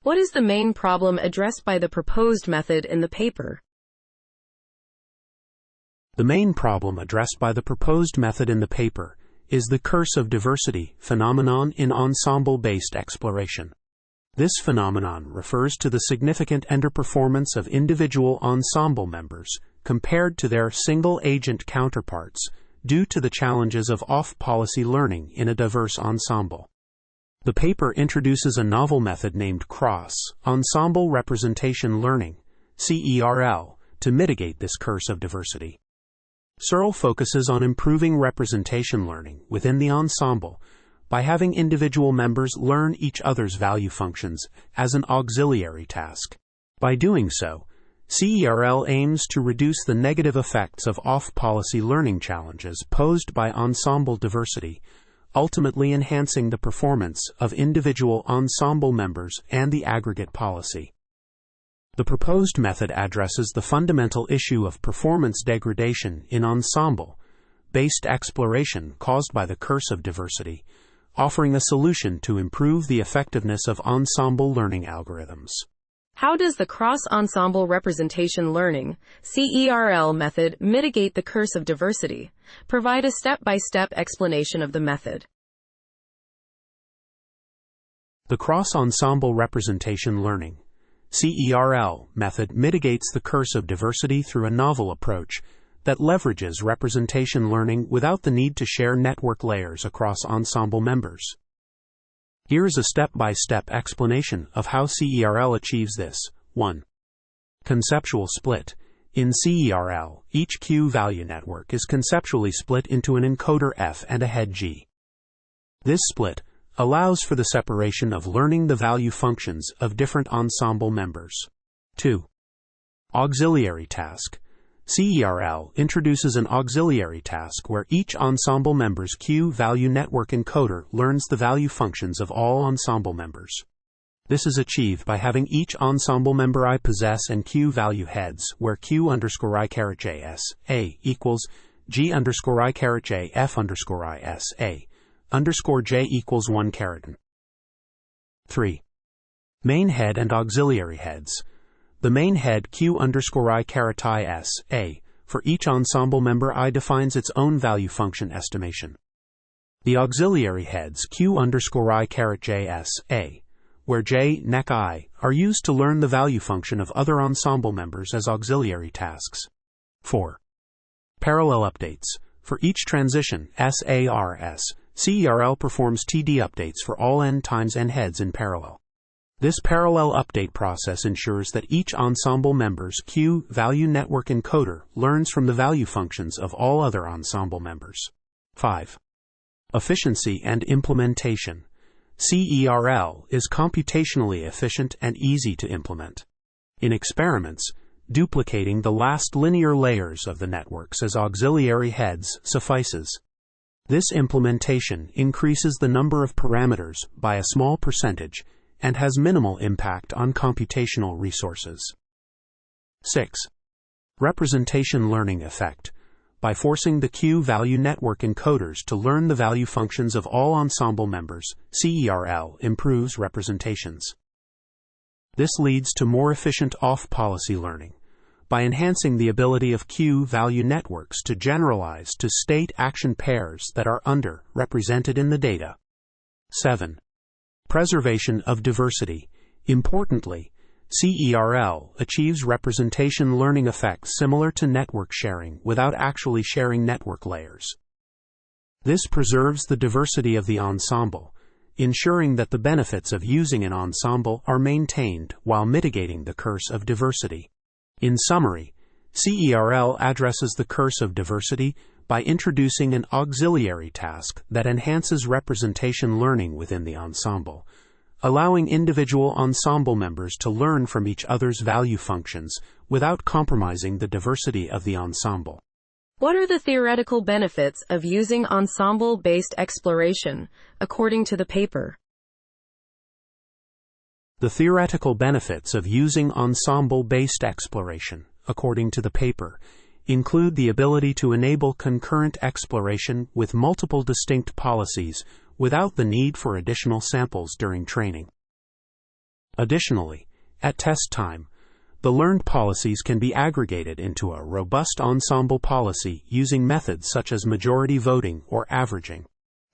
What is the main problem addressed by the proposed method in the paper? The main problem addressed by the proposed method in the paper is the curse of diversity phenomenon in ensemble-based exploration. This phenomenon refers to the significant underperformance of individual ensemble members compared to their single-agent counterparts due to the challenges of off-policy learning in a diverse ensemble. The paper introduces a novel method named Cross-Ensemble Representation Learning, CERL, to mitigate this curse of diversity. CERL focuses on improving representation learning within the ensemble by having individual members learn each other's value functions as an auxiliary task. By doing so, CERL aims to reduce the negative effects of off-policy learning challenges posed by ensemble diversity, ultimately enhancing the performance of individual ensemble members and the aggregate policy. The proposed method addresses the fundamental issue of performance degradation in ensemble-based exploration caused by the curse of diversity, offering a solution to improve the effectiveness of ensemble learning algorithms. How does the Cross-Ensemble Representation Learning, CERL method mitigate the curse of diversity? Provide a step-by-step explanation of the method. The Cross-Ensemble Representation Learning, CERL method mitigates the curse of diversity through a novel approach that leverages representation learning without the need to share network layers across ensemble members. Here is a step-by-step explanation of how CERL achieves this. 1. Conceptual split. In CERL, each Q-value network is conceptually split into an encoder F and a head G. This split allows for the separation of learning the value functions of different ensemble members. 2. Auxiliary task. CERL introduces an auxiliary task where each ensemble member's Q-value network encoder learns the value functions of all ensemble members. This is achieved by having each ensemble member I possess an Q-value heads where Q_I_J S A equals G_I_J F I S A _J equals 1 caret. 3. Main head and auxiliary heads. The main head Q_I S A for each ensemble member I defines its own value function estimation. The auxiliary heads Q_I J S A, where J, nec I, are used to learn the value function of other ensemble members as auxiliary tasks. 4. Parallel updates. For each transition SARS, CERL performs TD updates for all n times n heads in parallel. This parallel update process ensures that each ensemble member's Q-value network encoder learns from the value functions of all other ensemble members. 5. Efficiency and implementation. CERL is computationally efficient and easy to implement. In experiments, duplicating the last linear layers of the networks as auxiliary heads suffices. This implementation increases the number of parameters by a small percentage and has minimal impact on computational resources. 6. Representation learning effect. By forcing the Q-value network encoders to learn the value functions of all ensemble members, CERL improves representations. This leads to more efficient off-policy learning by enhancing the ability of Q-value networks to generalize to state-action pairs that are underrepresented in the data. 7. Preservation of diversity. Importantly, CERL achieves representation learning effects similar to network sharing without actually sharing network layers. This preserves the diversity of the ensemble, ensuring that the benefits of using an ensemble are maintained while mitigating the curse of diversity. In summary, CERL addresses the curse of diversity by introducing an auxiliary task that enhances representation learning within the ensemble, allowing individual ensemble members to learn from each other's value functions without compromising the diversity of the ensemble. What are the theoretical benefits of using ensemble-based exploration, according to the paper? The theoretical benefits of using ensemble-based exploration, according to the paper, include the ability to enable concurrent exploration with multiple distinct policies without the need for additional samples during training. Additionally, at test time, the learned policies can be aggregated into a robust ensemble policy using methods such as majority voting or averaging.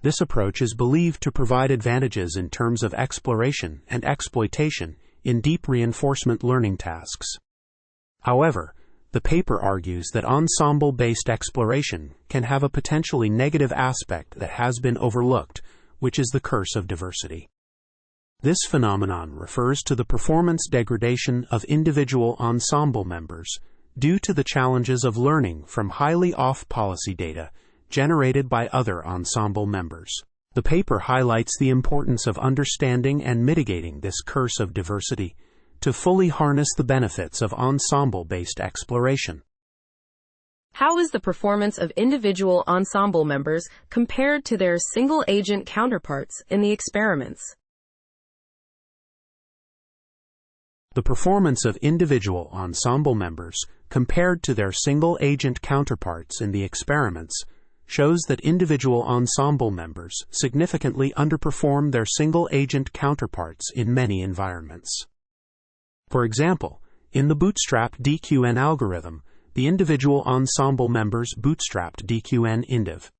This approach is believed to provide advantages in terms of exploration and exploitation in deep reinforcement learning tasks. However, the paper argues that ensemble-based exploration can have a potentially negative aspect that has been overlooked, which is the curse of diversity. This phenomenon refers to the performance degradation of individual ensemble members due to the challenges of learning from highly off-policy data generated by other ensemble members. The paper highlights the importance of understanding and mitigating this curse of diversity to fully harness the benefits of ensemble-based exploration. How is the performance of individual ensemble members compared to their single-agent counterparts in the experiments? The performance of individual ensemble members compared to their single-agent counterparts in the experiments shows that individual ensemble members significantly underperform their single-agent counterparts in many environments. For example, in the bootstrapped DQN algorithm, the individual ensemble members bootstrapped DQN indiv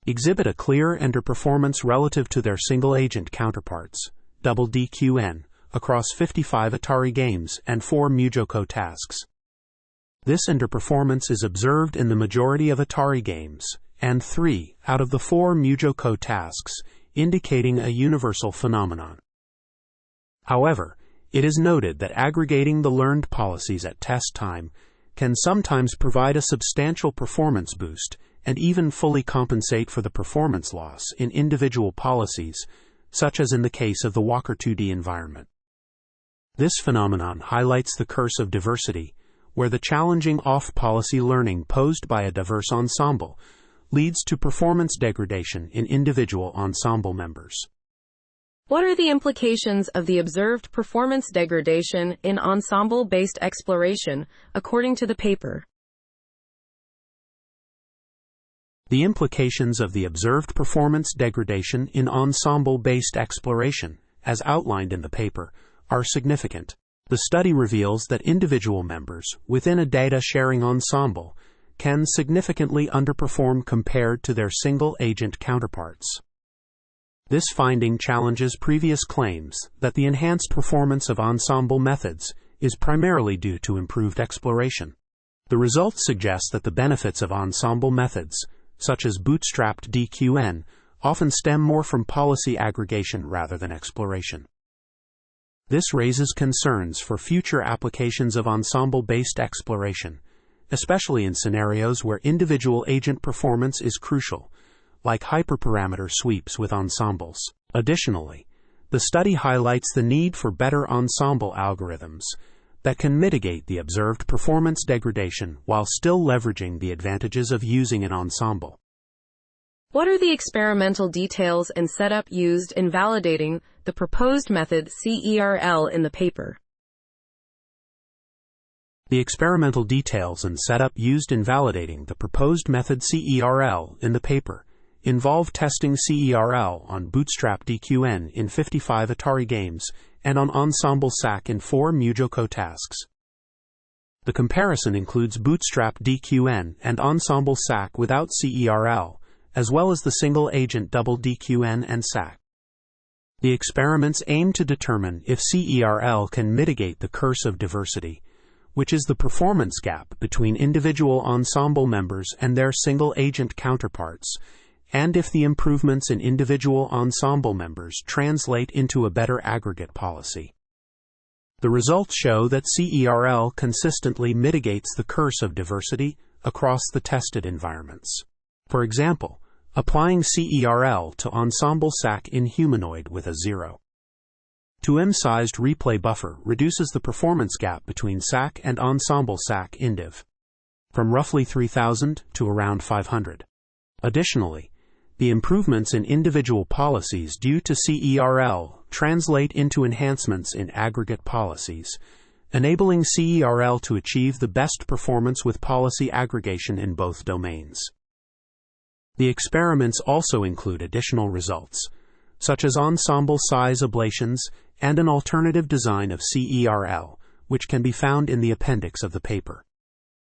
exhibit a clear underperformance relative to their single-agent counterparts, double DQN, across 55 Atari games and 4 MuJoCo tasks. This underperformance is observed in the majority of Atari games, and 3 out of the 4 MuJoCo tasks, indicating a universal phenomenon. However, it is noted that aggregating the learned policies at test time can sometimes provide a substantial performance boost and even fully compensate for the performance loss in individual policies, such as in the case of the Walker 2D environment. This phenomenon highlights the curse of diversity, where the challenging off-policy learning posed by a diverse ensemble leads to performance degradation in individual ensemble members. What are the implications of the observed performance degradation in ensemble-based exploration, according to the paper? The implications of the observed performance degradation in ensemble-based exploration, as outlined in the paper, are significant. The study reveals that individual members within a data-sharing ensemble can significantly underperform compared to their single-agent counterparts. This finding challenges previous claims that the enhanced performance of ensemble methods is primarily due to improved exploration. The results suggest that the benefits of ensemble methods, such as bootstrapped DQN, often stem more from policy aggregation rather than exploration. This raises concerns for future applications of ensemble-based exploration, especially in scenarios where individual agent performance is crucial, like hyperparameter sweeps with ensembles. Additionally, the study highlights the need for better ensemble algorithms that can mitigate the observed performance degradation while still leveraging the advantages of using an ensemble. What are the experimental details and setup used in validating the proposed method CERL in the paper? The experimental details and setup used in validating the proposed method CERL in the paper involve testing CERL on Bootstrap DQN in 55 Atari games and on Ensemble SAC in 4 MuJoCo tasks. The comparison includes Bootstrap DQN and Ensemble SAC without CERL, as well as the single-agent double DQN and SAC. The experiments aim to determine if CERL can mitigate the curse of diversity, which is the performance gap between individual ensemble members and their single-agent counterparts, and if the improvements in individual ensemble members translate into a better aggregate policy. The results show that CERL consistently mitigates the curse of diversity across the tested environments. For example, applying CERL to Ensemble SAC in humanoid with a 0.2m-sized replay buffer reduces the performance gap between SAC and Ensemble SAC indiv from roughly 3,000 to around 500. Additionally, the improvements in individual policies due to CERL translate into enhancements in aggregate policies, enabling CERL to achieve the best performance with policy aggregation in both domains. The experiments also include additional results, such as ensemble size ablations and an alternative design of CERL, which can be found in the appendix of the paper.